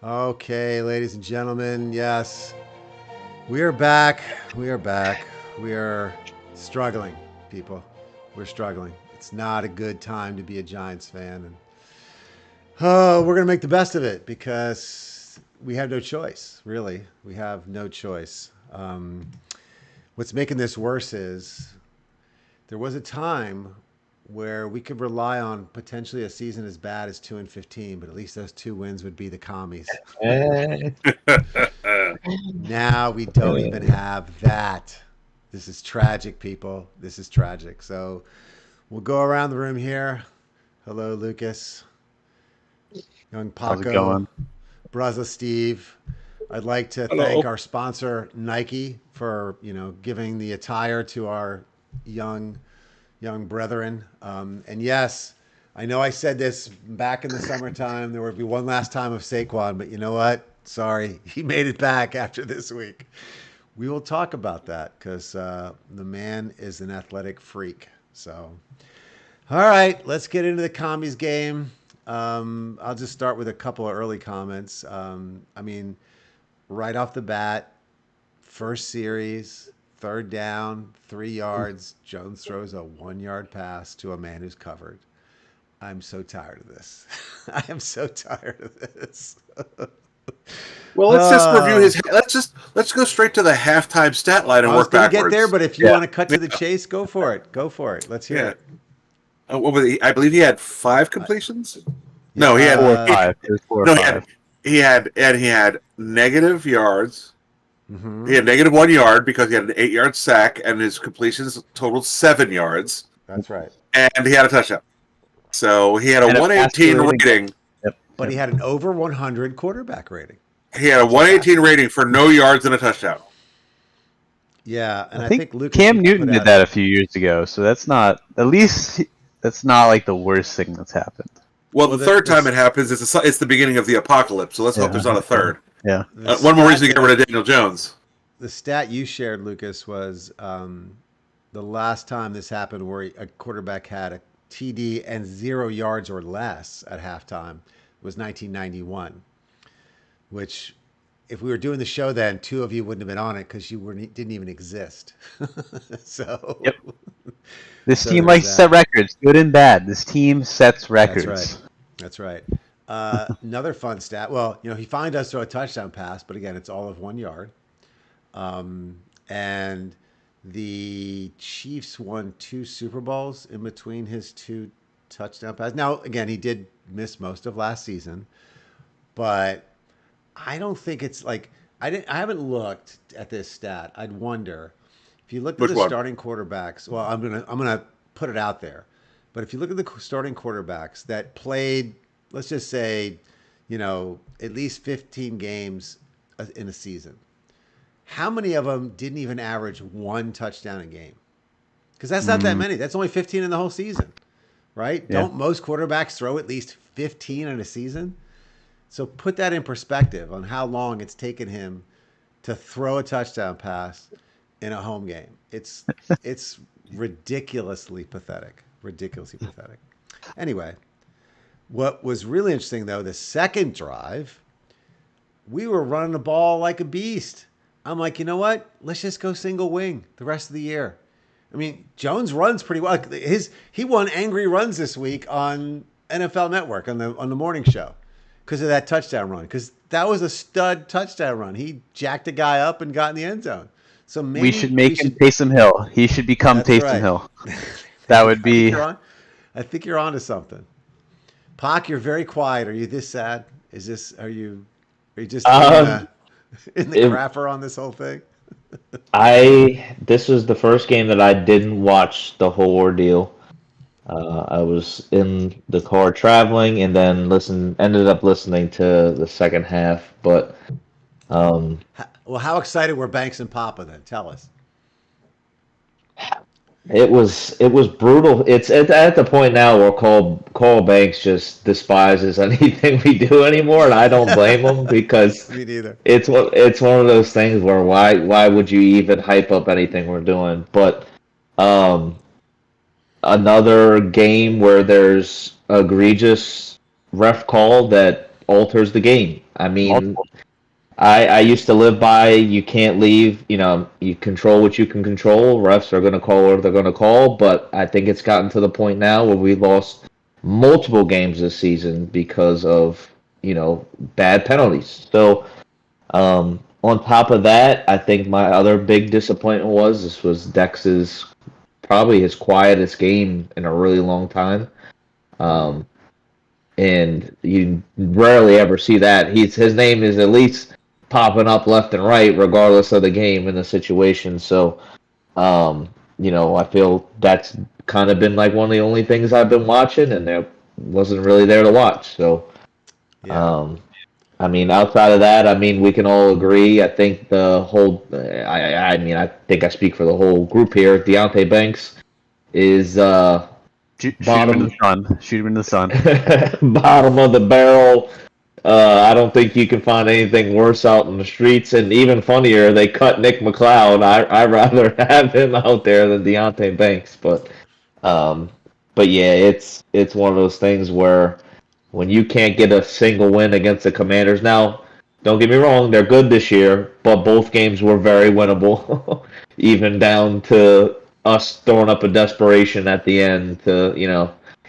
Okay, ladies and gentlemen, yes, we are back. We are back. We are struggling, people. We're struggling. It's not a good time to be a Giants fan, and we're gonna make the best of it because we have no choice. Really, we have no choice. What's making this worse is there was a time where we could rely on potentially a season as bad as 2-15, but at least those two wins would be the commies. Eh, Now we don't even have that. This is tragic, people. This is tragic. So we'll go around the room here. Hello, Lucas, young How's it Paco, going? Braza Steve. I'd like to thank Hello. our sponsor Nike for giving the attire to our young brethren. And yes, I know I said this back in the summertime. There would be one last time of Saquon, but you know what? Sorry, he made it back after this week. We will talk about that because the man is an athletic freak. So, all right, let's get into the commies game. I'll just start with a couple of early comments. I mean, right off the bat, first series, third down, 3 yards. Jones throws a 1 yard pass to a man who's covered. I'm so tired of this. I am so tired of this. Well, let's just review his. Let's go straight to the halftime stat line and I was work going to get backwards. there, but if you Yeah. want to cut to the chase, go for it. Go for it. Let's hear Yeah. it. What was he? I believe he had 5 completions. No, he had Four or Uh, five. It was four or no, five. he had negative yards. mhm. He had negative 1 yard because he had an 8 yard sack, and his completions totaled 7 yards, That's right. and he had a touchdown. So he had a And a passer 118 rating. rating. Yep. But he had an over 100 quarterback rating. He had a 118 rating for no yards and a touchdown. Yeah, and I I think think Lucas Cam you Newton put did out- that a few years ago, so that's not at least that's not like the worst thing that's happened. Well, Well, the third time this- it happens, it's the beginning of the apocalypse. So let's hope Yeah. there's not a third. Yeah. the One more reason to stat get rid of Daniel Jones. The stat you shared, Lucas, was the last time this happened where a quarterback had a TD and 0 yards or less at halftime was 1991, which if we were doing the show then, two of you wouldn't have been on it because didn't even exist. So, Yep. This So team there's likes to that. set records, good and bad. This team sets records. That's right. That's right. Another fun stat. Well, he fined us to a touchdown pass, but again, it's all of 1 yard. And the Chiefs won two Super Bowls in between his two touchdown passes. Now, again, he did miss most of last season, but I don't think it's like I haven't looked at this stat. I'd wonder if you look at Which the one? starting quarterbacks. Well, I'm gonna put it out there, but if you look at the starting quarterbacks that played, let's just say, at least 15 games in a season, how many of them didn't even average one touchdown a game? Because that's not that many. That's only 15 in the whole season, right? Yeah. Don't most quarterbacks throw at least 15 in a season? So put that in perspective on how long it's taken him to throw a touchdown pass in a home game. It's ridiculously pathetic. Ridiculously pathetic. Anyway, what was really interesting though, the second drive, we were running the ball like a beast. I'm like, you know what? Let's just go single wing the rest of the year. I mean, Jones runs pretty well. He won angry runs this week on NFL Network on the morning show because of that touchdown run. Because that was a stud touchdown run. He jacked a guy up and got in the end zone. So maybe We should make him Taysom Hill. He should become That's Taysom right. Hill. That would be. I think you're onto something. Pac, you're very quiet. Are you this sad? Are you just in the it- crapper on this whole thing? This was the first game that I didn't watch the whole ordeal. I was in the car traveling and then ended up listening to the second half. But Well, how excited were Banks and Papa then? Tell us. it was brutal. It's at the point now where Carl Banks just despises anything we do anymore, and I don't blame him because Me neither. it's one of those things where why would you even hype up anything we're doing? But another game where there's egregious ref call that alters the game. I mean, Multiple. I used to live by you can't leave. You control what you can control. Refs are going to call what they're going to call. But I think it's gotten to the point now where we lost multiple games this season because of bad penalties. So on top of that, I think my other big disappointment was this was Dex's probably his quietest game in a really long time. And you rarely ever see that. His name is at least popping up left and right, regardless of the game and the situation. So, I feel that's kind of been like one of the only things I've been watching, and there wasn't really there to watch. So, Yeah. I mean, outside of that, I mean, we can all agree. I think the whole, I think I speak for the whole group here. Deontay Banks is Shoot him bottom in the sun. Shoot him in the sun. bottom of the barrel. I don't think you can find anything worse out in the streets. And even funnier, they cut Nick McLeod. I'd rather have him out there than Deontay Banks. But yeah, it's one of those things where when you can't get a single win against the Commanders. Now, don't get me wrong, they're good this year, but both games were very winnable, even down to us throwing up a desperation at the end to,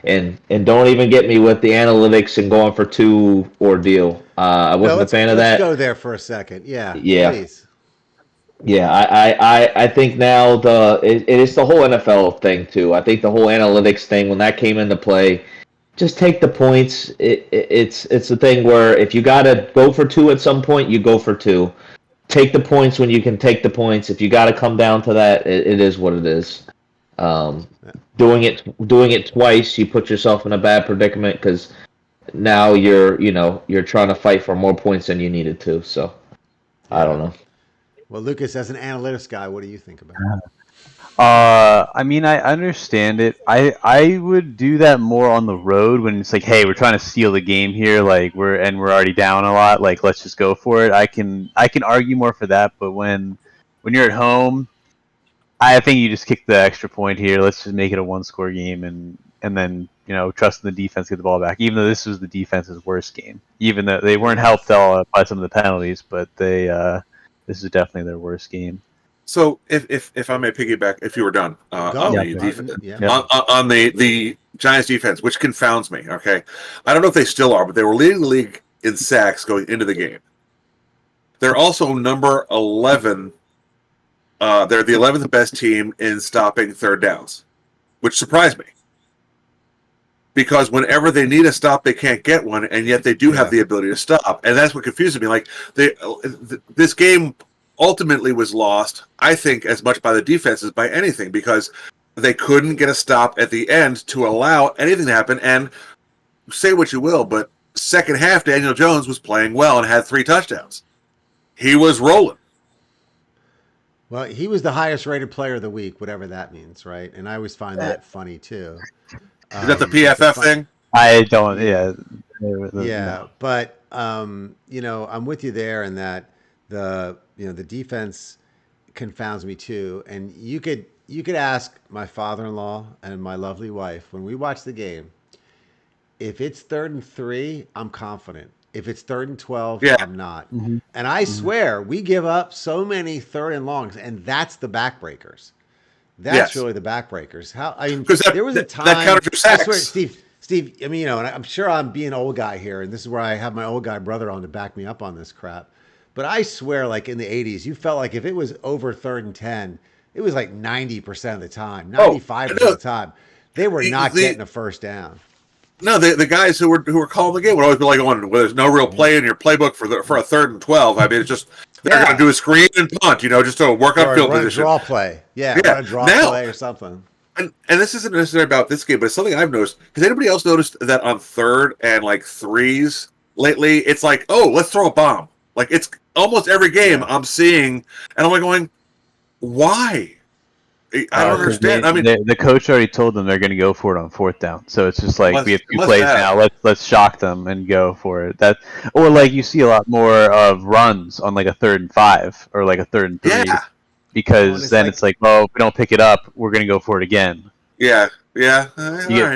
and don't even get me with the analytics and going for two ordeal. I wasn't a fan of that. Let's go there for a second. Yeah. Yeah. Please. Yeah, I think now it is the whole NFL thing too. I think the whole analytics thing when that came into play, just take the points. It's the thing where if you gotta go for two at some point, you go for two. Take the points when you can take the points. If you gotta come down to that, it is what it is. Doing it twice, you put yourself in a bad predicament because now you're trying to fight for more points than you needed to. So I don't know. Well, Lucas, as an analytics guy, what do you think about it? I mean, I understand it. I would do that more on the road when it's like, hey, we're trying to steal the game here, like we're already down a lot, like let's just go for it. I can argue more for that, but when you're at home, I think you just kick the extra point here. Let's just make it a one-score game, and then trust in the defense to get the ball back. Even though this was the defense's worst game, even though they weren't helped all by some of the penalties, but this is definitely their worst game. So if I may piggyback, if you were done on the defense, on the Giants defense, which confounds me. Okay, I don't know if they still are, but they were leading the league in sacks going into the game. They're also number 11. They're the 11th best team in stopping third downs, which surprised me. Because whenever they need a stop, they can't get one, and yet they do have the ability to stop, and that's what confuses me. Like this game ultimately was lost, I think, as much by the defense as by anything, because they couldn't get a stop at the end to allow anything to happen. And say what you will, but second half, Daniel Jones was playing well and had 3 touchdowns. He was rolling. Well, he was the highest rated player of the week, whatever that means, right? And I always find that funny too. Is that the PFF thing? I don't. Yeah. Yeah, but I'm with you there in that the defense confounds me too. And you could ask my father-in-law and my lovely wife when we watch the game. If it's 3rd and 3, I'm confident. If it's 3rd and 12, I'm not. Mm-hmm. And I swear we give up so many 3rd and longs, and that's the backbreakers. That's really the backbreakers. There was a time. That counters your sacks. I swear, Steve. I mean, and I'm sure I'm being an old guy here, and this is where I have my old guy brother on to back me up on this crap. But I swear, like in the 80s, you felt like if it was over 3rd and 10, it was like 90% of the time, 95% of the time, they were not getting a first down. No, the guys who were calling the game would always be like, "Well, there's no real play in your playbook for a 3rd and 12. I mean, it's just they're going to do a screen and punt, just to work on field position, draw play, run a draw play or something." And this isn't necessarily about this game, but it's something I've noticed. Has anybody else noticed that on 3rd and like 3s lately, it's like, "Oh, let's throw a bomb." Like it's almost every game I'm seeing, and I'm like going, "Why?" I don't understand. I mean, the coach already told them they're going to go for it on 4th down, so it's just like we have 2 plays now. Let's shock them and go for it. Or like you see a lot more of runs on like a 3rd and 5 or like a 3rd and 3, because then it's like, well, if we don't pick it up, we're going to go for it again. Yeah. You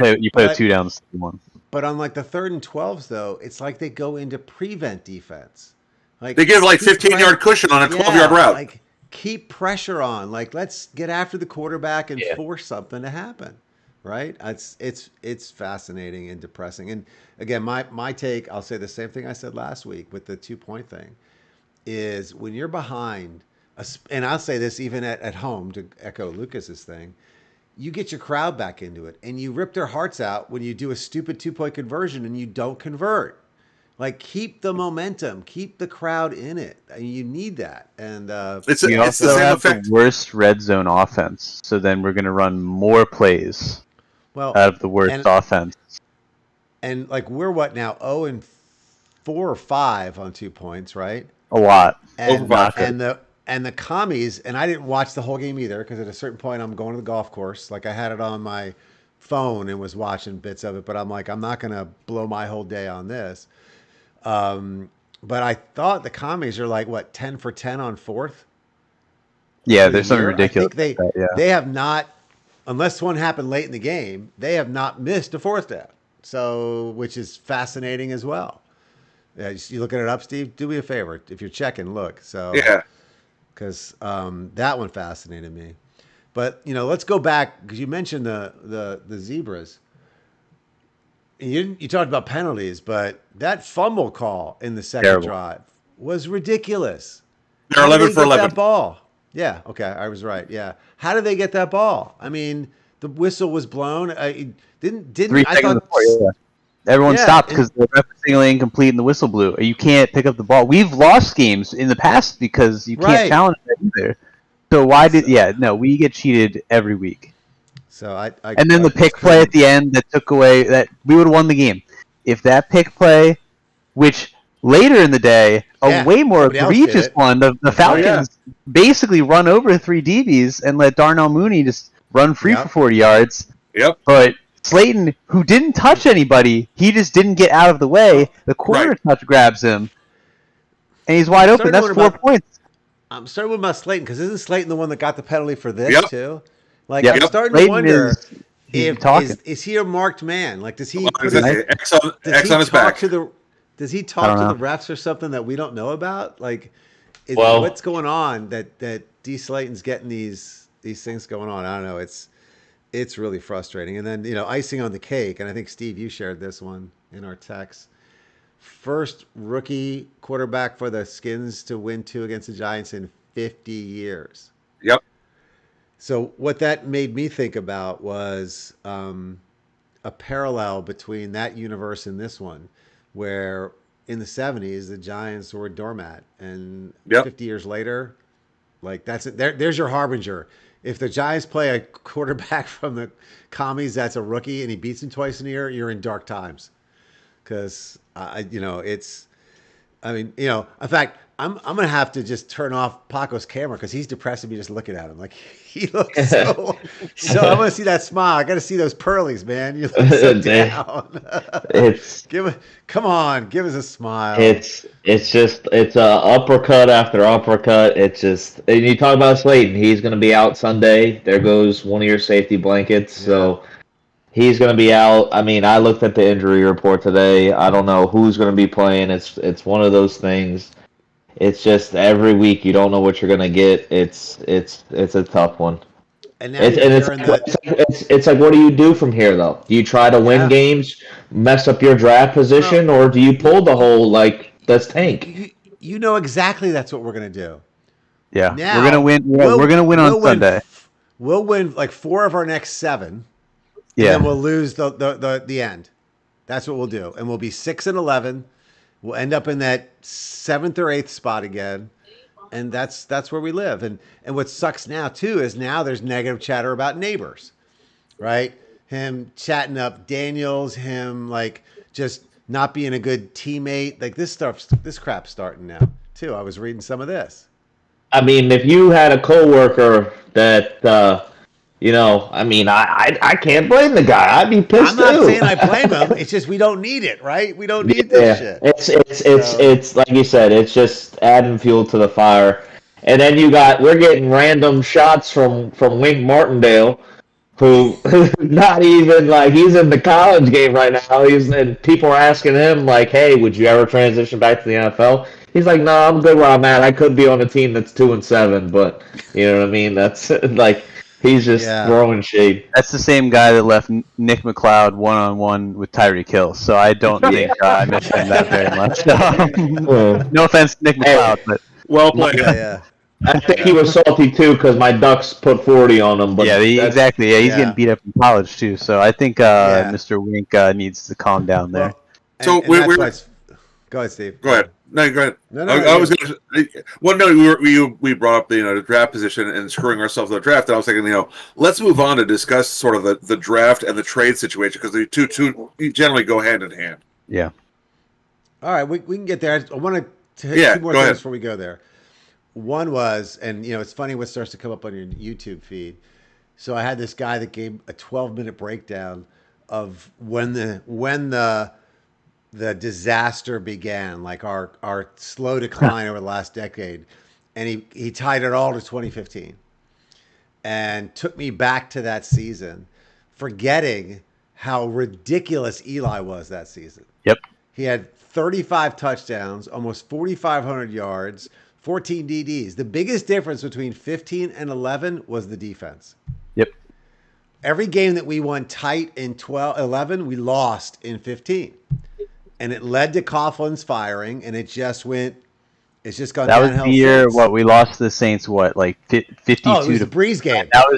play with 2 downs, 1. But on like the 3rd and 12s, though, it's like they go into prevent defense. Like they give like 15-yard cushion on a 12-yard route. Like keep pressure on. Like let's get after the quarterback and force something to happen. Right? It's fascinating and depressing. And again, my take, I'll say the same thing I said last week with the 2-point thing, is when you're behind, and I'll say this even at home to echo Lucas's thing, you get your crowd back into it, and you rip their hearts out when you do a stupid 2-point conversion and you don't convert. Like keep the momentum, keep the crowd in it. You need that. And we also have the worst red zone offense, so then we're going to run more plays out of the worst offense. And like we're what now 0-4 or 5 on 2 points, right? A lot. And the Commies, and I didn't watch the whole game either because at a certain point I'm going to the golf course. Like I had it on my phone and was watching bits of it, but I'm like, I'm not going to blow my whole day on this. But I thought the Commies are like, what, 10 for 10 on 4th? Yeah, there's something ridiculous. I think they have not, unless one happened late in the game, they have not missed a 4th down. So, which is fascinating as well. Yeah, you looking it up, Steve? Do me a favor. If you're checking, look. So yeah. Because that one fascinated me. But, let's go back, because you mentioned the Zebras. You talked about penalties, but that fumble call in the second drive was ridiculous. They're 11 for 11. That ball? Yeah, okay, I was right. Yeah. How did they get that ball? I mean, the whistle was blown. Didn't 3 seconds before, Everyone stopped because the ref was signaling incomplete and the whistle blew. You can't pick up the ball. We've lost games in the past because you can't challenge that either. So we get cheated every week. So and then the pick play at the end that took away that we would have won the game. If that pick play, which later in the day, a way more egregious one, the Falcons basically run over 3 DBs and let Darnell Mooney just run free for 40 yards. Yep. But Slayton, who didn't touch anybody, he just didn't get out of the way. The corner touch grabs him, and he's wide open. That's 4 points. I'm starting with about Slayton, because isn't Slayton the one that got the penalty for this too? Like I'm starting Slayton to wonder is he a marked man? Like does he X on his back? Does he talk to the refs or something that we don't know about? Like what's going on that D Slayton's getting these things going on? I don't know. It's really frustrating. And then, icing on the cake, and I think, Steve, you shared this one in our text. First rookie quarterback for the Skins to win 2 against the Giants in 50 years. Yep. So what that made me think about was a parallel between that universe and this one, where in the 70s, the Giants were a doormat. And 50 years later, like that's it. There's your harbinger. If the Giants play a quarterback from the Commies that's a rookie and he beats him twice in a year, you're in dark times. Because, in fact, I'm going to have to just turn off Paco's camera because he's depressing me just looking at him. Like, he looks so I want to see that smile. I got to see those pearlies, man. You look so down. Come on, give us a smile. It's uppercut after uppercut. It's just, and you talk about Slayton. He's going to be out Sunday. There goes one of your safety blankets. Yeah. So he's going to be out. I mean, I looked at the injury report today. I don't know who's going to be playing. It's one of those things. It's just every week you don't know what you're going to get. It's a tough one. And now it's like, what do you do from here, though? Do you try to win games, mess up your draft position, or do you pull the whole, let's tank? You know exactly that's what we're going to do. Yeah, now, we're going to win. We're going to win on Sunday. We'll win 4 of our next 7. Yeah. And then we'll lose the end. That's what we'll do. And we'll be 6-11. We'll end up in that 7th or 8th spot again. And that's where we live. And what sucks now, too, is now there's negative chatter about Neighbors, right? Him chatting up Daniels, him, just not being a good teammate. Like, this crap's starting now, too. I was reading some of this. I mean, if you had a coworker that, I can't blame the guy. I'd be pissed too. I'm not saying I blame him. It's just we don't need it, right? We don't need this shit. It's like you said. It's just adding fuel to the fire. And then we're getting random shots from Wink Martindale who not even like he's in the college game right now. And people are asking him like, "Hey, would you ever transition back to the NFL?" He's like, "No, I'm good where I'm at. I could be on a team that's 2-7, but you know what I mean. That's like he's just throwing shade." That's the same guy that left Nick McLeod 1-on-1 with Tyreek Hill. So I don't think I miss him that very much. No offense to Nick McLeod, but well played. I think he was salty too because my Ducks put 40 on him. But exactly. Yeah, he's getting beat up in college too. So I think Mr. Wink needs to calm down there. Well, go ahead, Steve. Go ahead. No, go ahead. No, I was going to. Well, no, we brought up the draft position and screwing ourselves in the draft. And I was thinking, let's move on to discuss sort of the draft and the trade situation because the two generally go hand in hand. Yeah. All right, we can get there. I want to hit 2 more things before we go there. One was, and it's funny what starts to come up on your YouTube feed. So I had this guy that gave a 12-minute breakdown of when the disaster began, like our slow decline over the last decade, and he tied it all to 2015, and took me back to that season, forgetting how ridiculous Eli was that season. Yep, he had 35 touchdowns, almost 4,500 yards. 14 DDs. The biggest difference between 15 and 11 was the defense. Yep. Every game that we won tight in 11, we lost in 15. And it led to Coughlin's firing, and it's just gone downhill. That was the year, we lost the Saints, like 52 it was a breeze game. The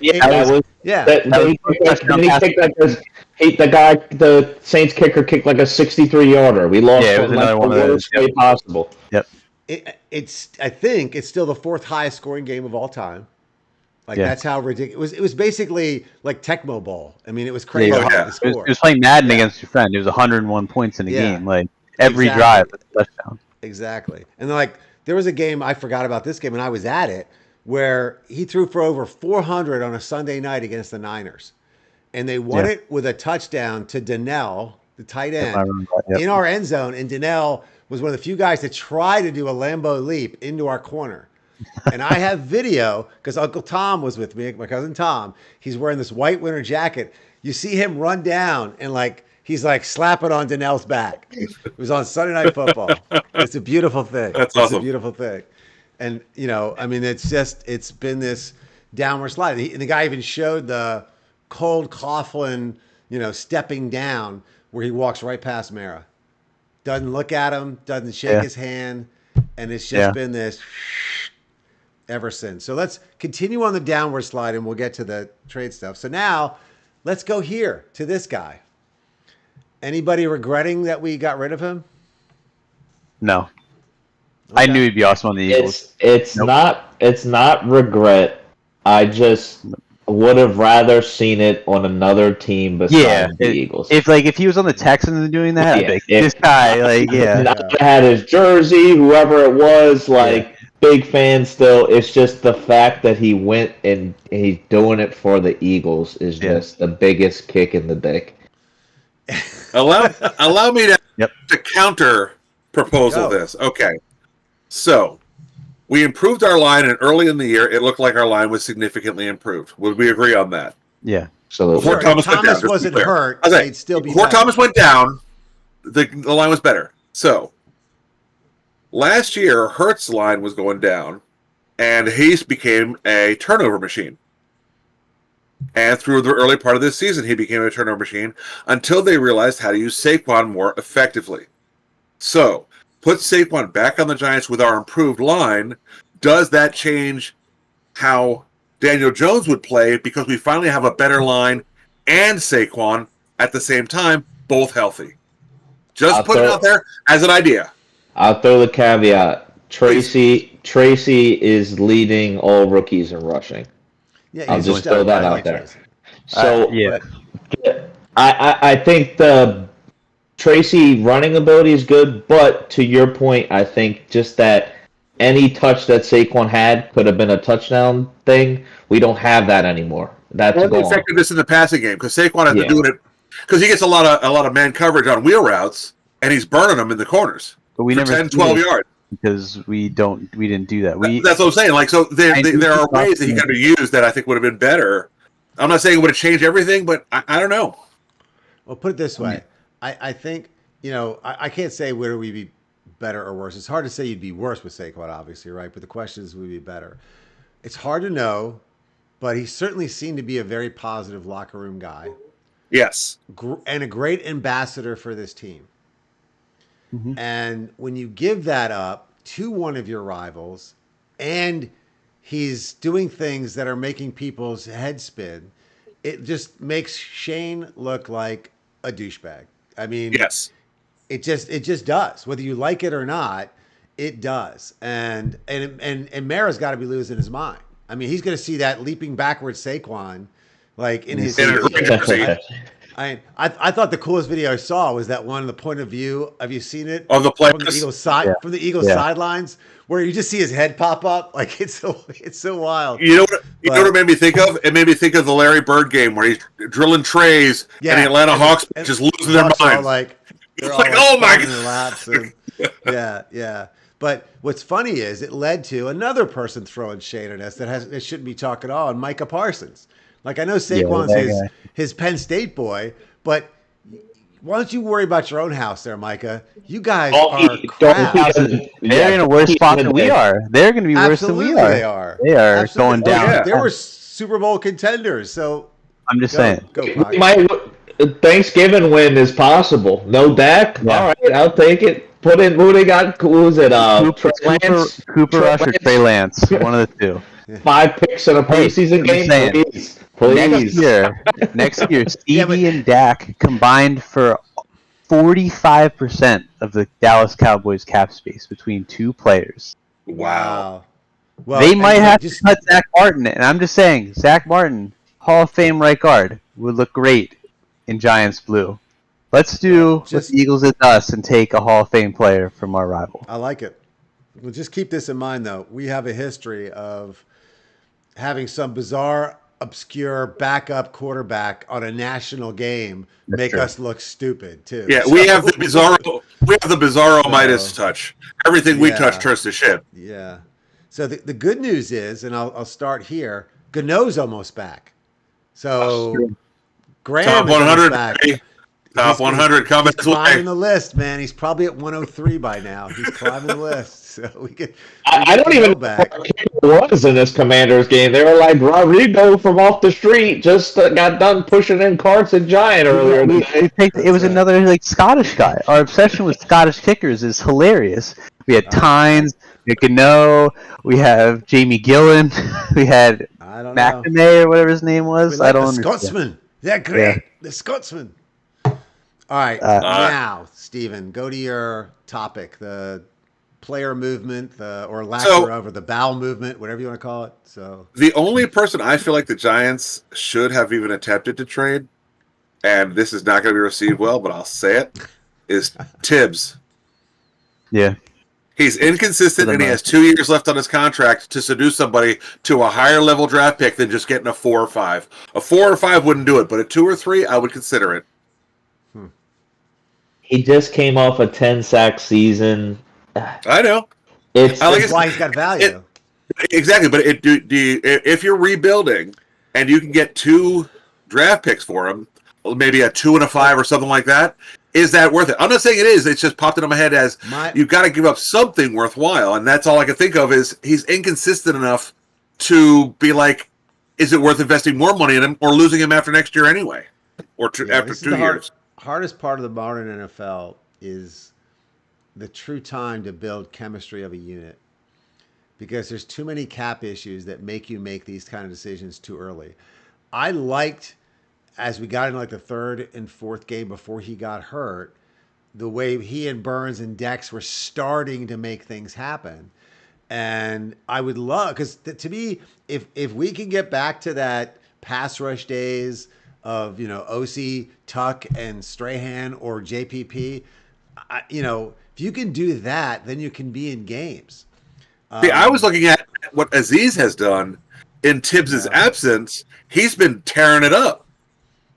Saints kicker kicked like a 63-yarder. We lost it was another one of those way possible. Yep. I think it's still the 4th highest scoring game of all time. That's how ridiculous it was. Basically like Tecmo Bowl. I mean, it was crazy. To score. It was playing Madden against your friend. It was 101 points in a game. Like every drive was a touchdown. Exactly. And there was a game, I forgot about this game, and I was at it, where he threw for over 400 on a Sunday night against the Niners, and they won it with a touchdown to Donnell, the tight end, in our end zone, and Donnell was one of the few guys to try to do a Lambeau leap into our corner. And I have video because Uncle Tom was with me, my cousin Tom. He's wearing this white winter jacket. You see him run down and he's slapping on Donnell's back. It was on Sunday Night Football. It's a beautiful thing. That's awesome. It's a beautiful thing. And, it's been this downward slide. The guy even showed the cold Coughlin, stepping down where he walks right past Mara. Doesn't look at him, doesn't shake his hand, and it's just been this ever since. So let's continue on the downward slide, and we'll get to the trade stuff. So now, let's go here to this guy. Anybody regretting that we got rid of him? No. Okay. I knew he'd be awesome on the Eagles. It's not regret. I just would have rather seen it on another team besides the Eagles. If he was on the Texans and doing that, this guy, I had his jersey, whoever it was, big fan still. It's just the fact that he went and he's doing it for the Eagles is just the biggest kick in the dick. Allow me to counter proposal this. Okay. So we improved our line, and early in the year, it looked like our line was significantly improved. Would we agree on that? Yeah. So before Thomas wasn't hurt, they'd still be before Thomas went down, the line was better. So last year, Hurts' line was going down, and Hayes became a turnover machine. And through the early part of this season, he became a turnover machine until they realized how to use Saquon more effectively. So, put Saquon back on the Giants with our improved line. Does that change how Daniel Jones would play? Because we finally have a better line and Saquon at the same time, both healthy. Just put it out there as an idea. I'll throw the caveat. Tracy is leading all rookies in rushing. Yeah, I'll just throw that out there. So I think the Tracy running ability is good, but to your point, I think just that any touch that Saquon had could have been a touchdown thing. We don't have that anymore. That's gone. The effectiveness in the passing game because Saquon has been doing it because he gets a lot of man coverage on wheel routes and he's burning them in the corners. But we for never 10, 12 yards. Because we didn't do that. That's what I'm saying. So there are ways that he could have used that I think would have been better I'm not saying it would have changed everything, but I don't know. Well, put it this way. I think, I can't say whether we'd be better or worse. It's hard to say you'd be worse with Saquon, obviously, right? But the question is, would we be better? It's hard to know, but he certainly seemed to be a very positive locker room guy. Yes. And a great ambassador for this team. Mm-hmm. And when you give that up to one of your rivals and he's doing things that are making people's heads spin, it just makes Shane look like a douchebag. I mean, yes, it just does. Whether you like it or not, it does. And Mara's got to be losing his mind. I mean, he's going to see that leaping backwards Saquon, like in his. I thought the coolest video I saw was that one, the point of view. Have you seen it? Of the players? From the Eagles side, from the Eagles sidelines, where you just see his head pop up. Like it's so wild. You know what it made me think of? It made me think of the Larry Bird game where he's drilling trays and the Atlanta Hawks just losing their minds. They're like, oh my god! In their laps and, yeah. But what's funny is it led to another person throwing shade at us that shouldn't be talking at all, and Micah Parsons. Like I know Saquon's his Penn State boy, but why don't you worry about your own house there, Micah? You guys are crap. They're in a worse spot than we are. They're going to be worse than we are. They are. They are going down. They were Super Bowl contenders. So I'm just saying. Thanksgiving win is possible. No Dak. Yeah. All right, I'll take it. Put in who they got. Who was it? Cooper Rush or Trey Lance. One of the two. 5 picks in a preseason game. Please. Next year, Stevie and Dak combined for 45% of the Dallas Cowboys cap space between two players. Wow. Well, they might have to cut Zach Martin, and I'm just saying, Zach Martin, Hall of Fame right guard, would look great in Giants blue. Let's do what the Eagles did to us and take a Hall of Fame player from our rival. I like it. Well, just keep this in mind, though. We have a history of having some bizarre, obscure backup quarterback on a national game make us look stupid too. Yeah, we have the bizarro Midas touch. Everything we touch turns to shit. Yeah. So the good news is, and I'll start here. Gano's almost back. So Graham top 100 back. Top 100 coming his way. He's climbing the list, man. He's probably at 103 by now. He's climbing the list. So we could. I don't even know what was in this Commanders game. They were like Rodrigo from off the street just got done pushing in carts at Giant earlier today. It was another Scottish guy. Our obsession with Scottish kickers is hilarious. We had Tynes, Gano, we have Jamie Gillen, we had McNamee or whatever his name was. I don't understand. Scotsman. They're great. The Scotsman. All right, now, Stephen, go to your topic, the player movement, or lack thereof, or the bowel movement, whatever you want to call it. So the only person I feel like the Giants should have even attempted to trade, and this is not going to be received well, but I'll say it, is Tibbs. Yeah. He's inconsistent, and he has 2 years left on his contract to seduce somebody to a higher level draft pick than just getting a 4 or 5. A 4 or 5 wouldn't do it, but a 2 or 3, I would consider it. He just came off a 10-sack season. I know. That's why he's got value. Exactly, but if you're rebuilding and you can get 2 draft picks for him, maybe a 2 and a 5 or something like that, is that worth it? I'm not saying it is. It's just popped into my head as you've got to give up something worthwhile, and that's all I can think of is he's inconsistent enough to be like, is it worth investing more money in him or losing him after next year anyway, or after 2 years? Hardest part of the modern NFL is the true time to build chemistry of a unit, because there's too many cap issues that make you make these kind of decisions too early. I liked, as we got into like the 3rd and 4th game before he got hurt, the way he and Burns and Dex were starting to make things happen. And I would love, because to me, if we can get back to that pass rush days of, OC, Tuck, and Strahan or JPP, if you can do that, then you can be in games. See, I was looking at what Aziz has done in Tibbs' absence. He's been tearing it up.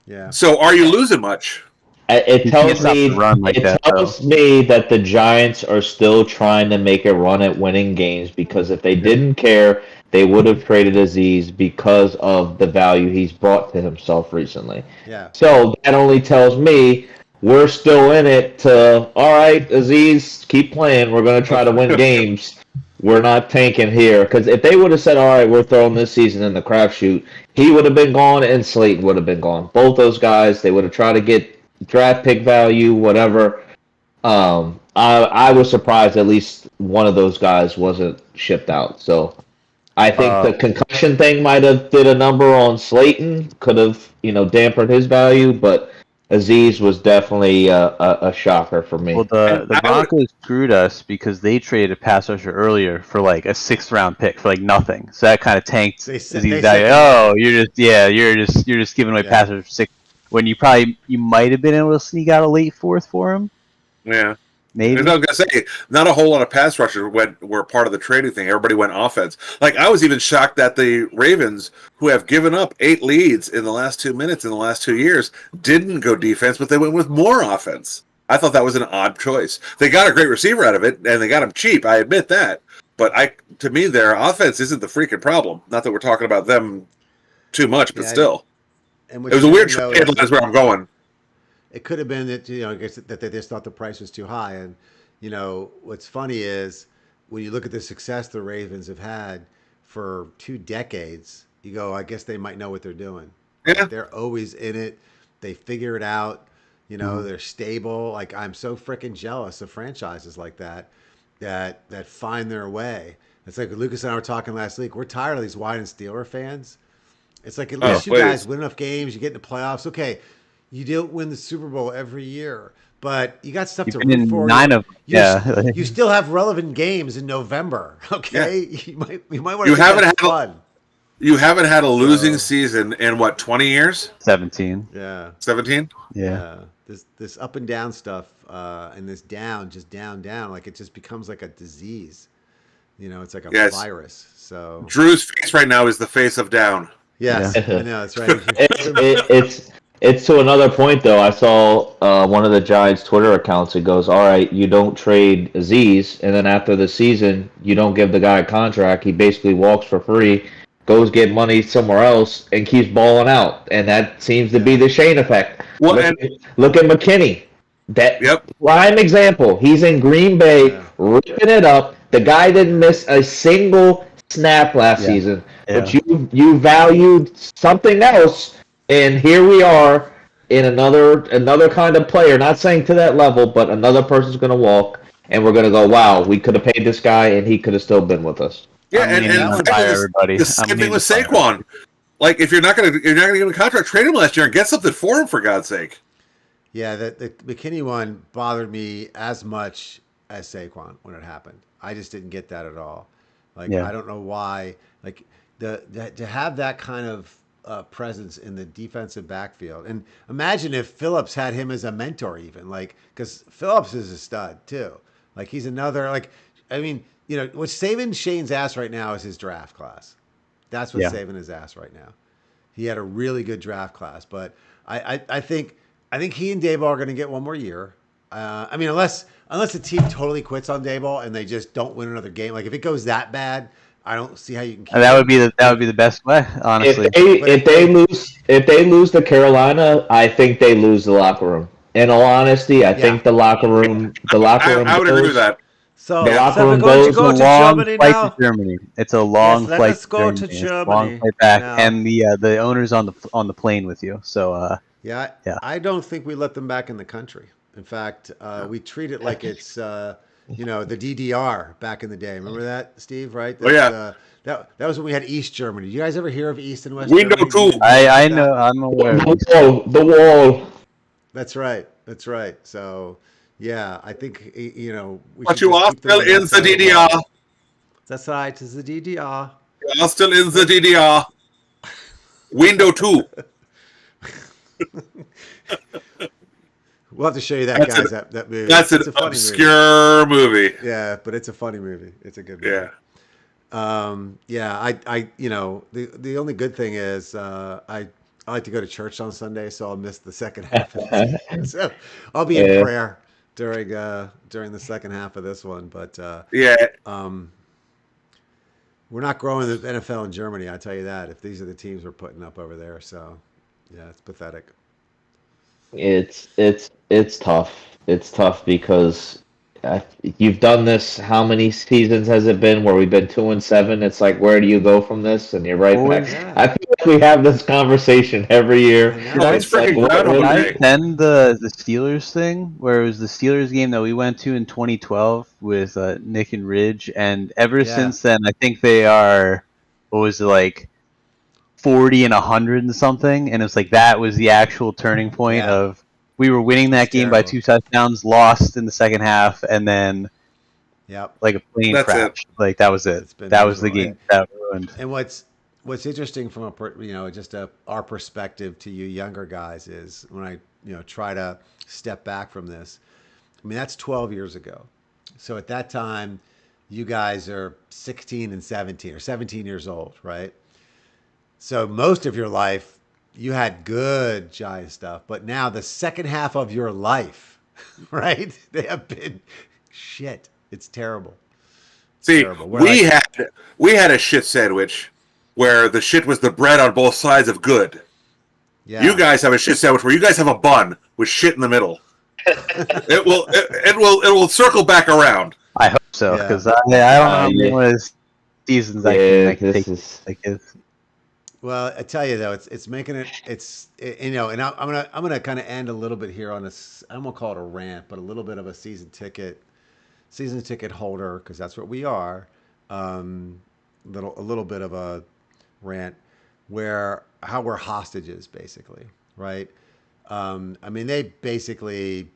Yeah. So are you losing much? It tells me run like that, me that the Giants are still trying to make a run at winning games, because if they didn't care, they would have traded Aziz because of the value he's brought to himself recently. Yeah. So that only tells me we're still in it to, all right, Aziz, keep playing. We're going to try to win games. We're not tanking here. Because if they would have said, all right, we're throwing this season in the crapshoot, he would have been gone and Slayton would have been gone. Both those guys, they would have tried to get draft pick value, whatever. I was surprised at least one of those guys wasn't shipped out. So I think the concussion thing might have did a number on Slayton, could have dampened his value, but Aziz was definitely a shocker for me. Well, the Broncos screwed us because they traded a pass rusher earlier for like a 6th round pick for like nothing. So that kind of tanked Aziz's value. Oh, you're just giving away pass rusher for 6. When you might have been able to sneak out a late 4th for him. Yeah. Maybe. I was gonna say, not a whole lot of pass rushers were part of the trading thing. Everybody went offense. Like, I was even shocked that the Ravens, who have given up 8 leads in the last 2 minutes in the last 2 years, didn't go defense, but they went with more offense. I thought that was an odd choice. They got a great receiver out of it, and they got him cheap. I admit that, but to me, their offense isn't the freaking problem. Not that we're talking about them too much, but still. It was a weird trade. That's where I'm going. It could have been that I guess that they just thought the price was too high, and what's funny is when you look at the success the Ravens have had for 2 decades, you go, I guess they might know what they're doing. Yeah, like, they're always in it. They figure it out. They're stable. Like, I'm so freaking jealous of franchises like that find their way. It's like Lucas and I were talking last week. We're tired of these Wide and Steeler fans. It's like, at least you guys win enough games, you get in the playoffs. Okay, you don't win the Super Bowl every year, but you got stuff to root for. 9 of you still have relevant games in November. Okay, you might want to. You haven't had a losing season in what, 20 years? 17. Yeah. 17. Yeah. This up and down stuff, and this down, like it just becomes like a disease. It's like a virus. So Drew's face right now is the face of down. Yes, I know, that's right. It's to another point, though. I saw one of the Giants' Twitter accounts. It goes, all right, you don't trade Aziz, and then after the season, you don't give the guy a contract. He basically walks for free, goes get money somewhere else, and keeps balling out. And that seems to be the Shane effect. Well, look at McKinney. Prime example. He's in Green Bay, ripping it up. The guy didn't miss a single snap last season. But you valued something else. And here we are in another kind of player, not saying to that level, but another person's going to walk, and we're going to go, wow, we could have paid this guy, and he could have still been with us. Yeah, the same thing with Saquon. Like, if you're not going to give him a contract, trade him last year and get something for him, for God's sake. Yeah, the McKinney one bothered me as much as Saquon when it happened. I just didn't get that at all. Like, I don't know why. Like, to have that kind of presence in the defensive backfield. And imagine if Phillips had him as a mentor, even, like, because Phillips is a stud too. Like, he's another, like, I mean, what's saving Shane's ass right now is his draft class. That's what's saving his ass right now. He had a really good draft class, but I think he and Daboll are going to get one more year. I mean, unless the team totally quits on Daboll and they just don't win another game. Like, if it goes that bad, I don't see how you can keep that would be the best way, honestly. If they lose to Carolina, I think they lose the locker room. In all honesty, I think the locker room. I would agree with that. So, the locker we're room going to goes go to Germany now. It's a long flight. Let's go to Germany. Germany. Long flight back, now. and the owner's on the plane with you. So I don't think we let them back in the country. In fact, we treat it like it's the DDR back in the day. Remember that, Steve? Right? That was when we had East Germany. Did you guys ever hear of East and West Germany? Window 2. I know. I'm aware. The wall. That's right. So, yeah, I think we but you are still in the DDR. That's right. It's the DDR. You are still in the DDR. Window 2. We'll have to show you that movie. That's an obscure movie. Yeah, but it's a funny movie. It's a good movie. Yeah. The only good thing is I I like to go to church on Sunday, so I'll miss the second half of this. So I'll be in prayer during the second half of this one. But we're not growing the NFL in Germany, I tell you that. If these are the teams we're putting up over there, so yeah, it's pathetic. It's tough. It's tough because you've done this. How many seasons has it been where we've been 2-7? It's like, where do you go from this? And you're right back. Yeah. I feel like we have this conversation every year. It's freaking Did I attend the Steelers thing where it was the Steelers game that we went to in 2012 with Nick and Ridge, and ever since then, I think they are, what was it, like 40 and 100 and something, and it's like that was the actual turning point of we were winning that game by 2 touchdowns, lost in the second half, and then like a plane crash. Like that was it. That was the game that ruined. And what's interesting from our perspective to you younger guys is when I try to step back from this. I mean, that's 12 years ago. So at that time, you guys are 16 and 17 or 17 years old, right? So most of your life, you had good Giant stuff, but now the second half of your life, right? They have been shit. It's terrible. See, we had a shit sandwich where the shit was the bread on both sides of good. Yeah. You guys have a shit sandwich where you guys have a bun with shit in the middle. It will circle back around. I hope so, because I don't know how many seasons I can take. Well, I tell you though, it's making it. And I'm gonna kind of end a little bit here on I won't call it a rant, but a little bit of a season ticket holder, because that's what we are. A little bit of a rant how we're hostages, basically, right? I mean, they basically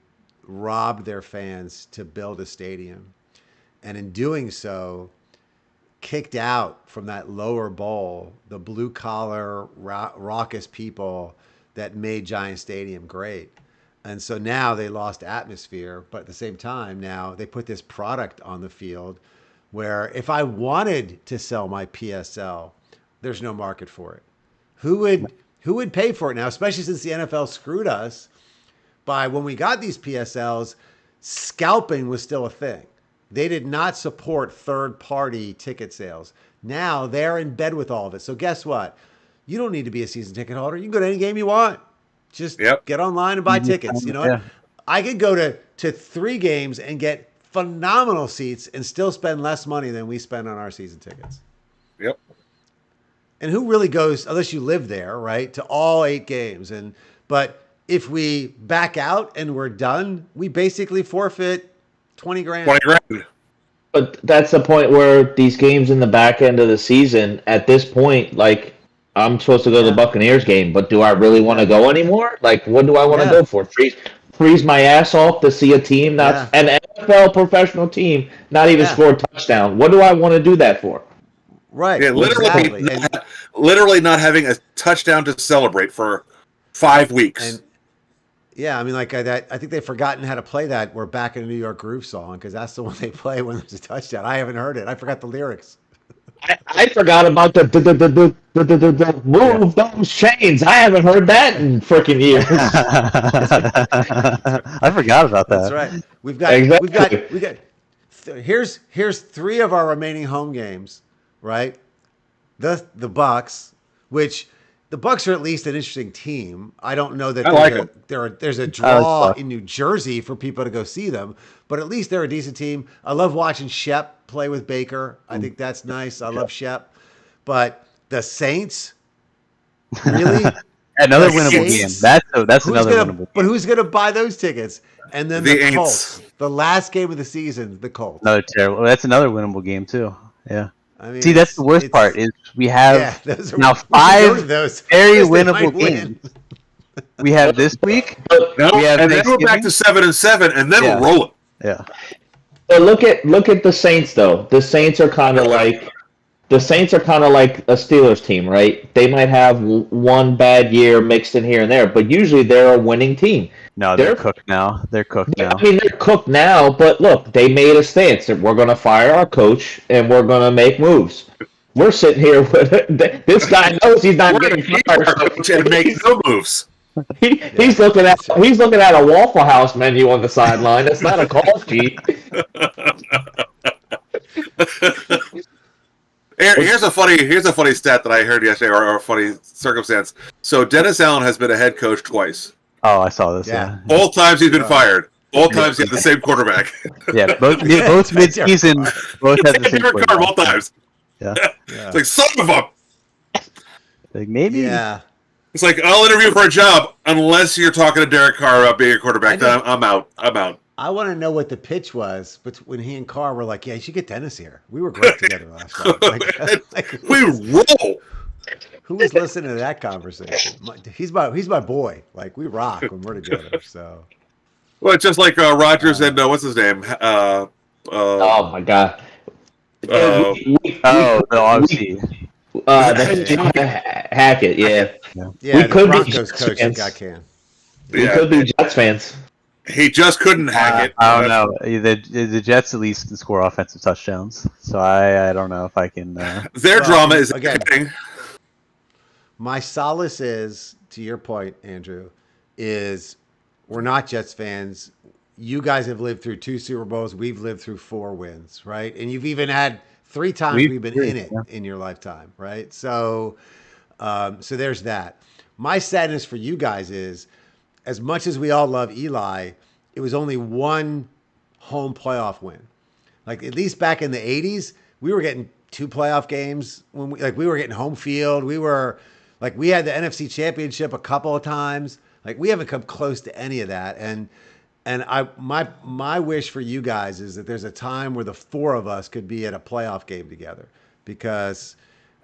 robbed their fans to build a stadium, and in doing so, kicked out from that lower bowl the blue collar raucous people that made Giant Stadium great. And so now they lost atmosphere, but at the same time now they put this product on the field where if I wanted to sell my PSL, there's no market for it. Who would pay for it now, especially since the NFL screwed us by when we got these PSLs, scalping was still a thing. They did not support third-party ticket sales. Now they're in bed with all of it. So guess what? You don't need to be a season ticket holder. You can go to any game you want. Just get online and buy tickets. You know what? I could go to 3 games and get phenomenal seats and still spend less money than we spend on our season tickets. Yep. And who really goes, unless you live there, right, to all 8 games? But if we back out and we're done, we basically forfeit $20,000. $20,000. But that's the point where these games in the back end of the season, at this point, like, I'm supposed to go to the Buccaneers game, but do I really want to go anymore? Like, what do I want to go for? Freeze my ass off to see a team, an NFL professional team, not even score a touchdown. What do I want to do that for? Right. Yeah, literally not having a touchdown to celebrate for 5 weeks. And I mean, like I think they've forgotten how to play that "We're Back in a New York Groove" song, because that's the one they play when there's a touchdown. I haven't heard it. I forgot the lyrics. I forgot about the move those chains. I haven't heard that in freaking years. I forgot about that. That's right. We've got. Here's 3 of our remaining home games, right? The Bucks, which the Bucks are at least an interesting team. I don't know that there's a draw in New Jersey for people to go see them, but at least they're a decent team. I love watching Shep play with Baker. I think that's nice. I love Shep. But the Saints, really? Another winnable game. That's another winnable game. But who's going to buy those tickets? And then the Colts. The last game of the season, the Colts. Another terrible. That's another winnable game, too. Yeah. I mean, see, that's the worst part is we have now 5 very winnable games. We have this week. And then we're back to 7-7, and then we're rolling. Yeah. But look at the Saints though. The Saints are kind of like a Steelers team, right? They might have one bad year mixed in here and there, but usually they're a winning team. No, they're cooked now. They're cooked now. I mean, they're cooked now, but look, they made a stance that we're going to fire our coach and we're going to make moves. We're sitting here with this guy knows he's not getting fired, and making no moves. He's looking at a Waffle House menu on the sideline. It's not a call sheet. Here's a funny stat that I heard yesterday, or a funny circumstance. So Dennis Allen has been a head coach twice. Oh, I saw this. Yeah. Both times he's been fired. Both times he had the same quarterback. Yeah, both mid-season, both had the same quarterback. Both times. Yeah. It's like, son of a... Like, maybe. Yeah. It's like, I'll interview for a job unless you're talking to Derek Carr about being a quarterback. Then I'm out. I want to know what the pitch was, but when he and Carr were like, "Yeah, you should get Dennis here. We were great together last time." We roll. Who was listening to that conversation? He's my boy. Like, we rock when we're together. So, well, just like Rodgers and what's his name? Oh my God! The OC. Hackett. Yeah. We could be Broncos coach that got canned. We could be Jets fans. He just couldn't hack it. I don't know. The Jets at least can score offensive touchdowns, so I don't know if I can. Their drama is again. My solace is, to your point, Andrew, is we're not Jets fans. You guys have lived through 2 Super Bowls. We've lived through 4 wins, right? And you've even had 3 times we've been in it in your lifetime, right? So, so there's that. My sadness for you guys is, as much as we all love Eli, it was only 1 home playoff win. Like, at least back in the 80s, we were getting 2 playoff games when we were getting home field. We were like, we had the NFC Championship a couple of times. Like, we haven't come close to any of that. And my wish for you guys is that there's a time where the 4 of us could be at a playoff game together, because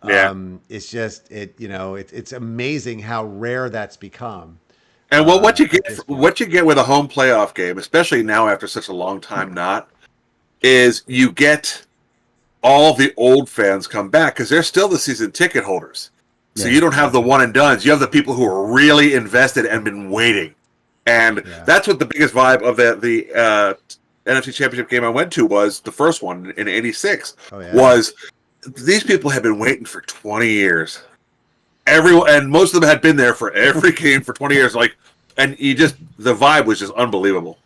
it's just it's amazing how rare that's become. And what you get with a home playoff game, especially now after such a long time not, is you get all the old fans come back because they're still the season ticket holders. So you don't have the one and dones. You have the people who are really invested and been waiting. And that's what the biggest vibe of the NFC Championship game I went to was. The first one in '86 was these people have been waiting for 20 years. Everyone, and most of them had been there for every game for 20 years. Like, and the vibe was just unbelievable.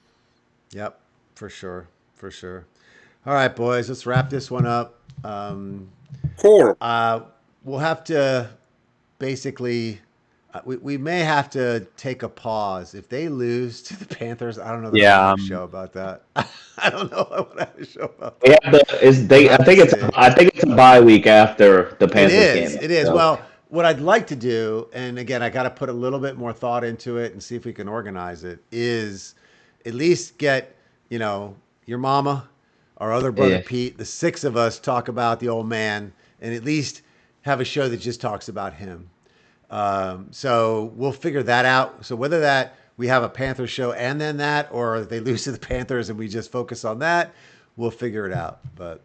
Yep, for sure. All right, boys, let's wrap this one up. Cool. We'll have to basically, we may have to take a pause if they lose to the Panthers. I don't know. A show about that. I don't know what I have a show about. I think it's a bye week after the Panthers game. It is. So. Well, what I'd like to do, and again, I got to put a little bit more thought into it and see if we can organize it, is at least get, your mama, our other brother Pete, the 6 of us talk about the old man, and at least have a show that just talks about him. So we'll figure that out. So whether that we have a Panthers show and then that, or they lose to the Panthers and we just focus on that, we'll figure it out. But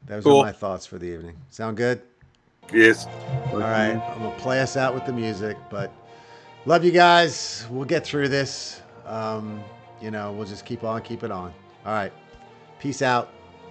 those are my thoughts for the evening. Sound good? Yes. All right. I'm going to play us out with the music, but love you guys. We'll get through this. We'll just keep on keeping on. All right. Peace out.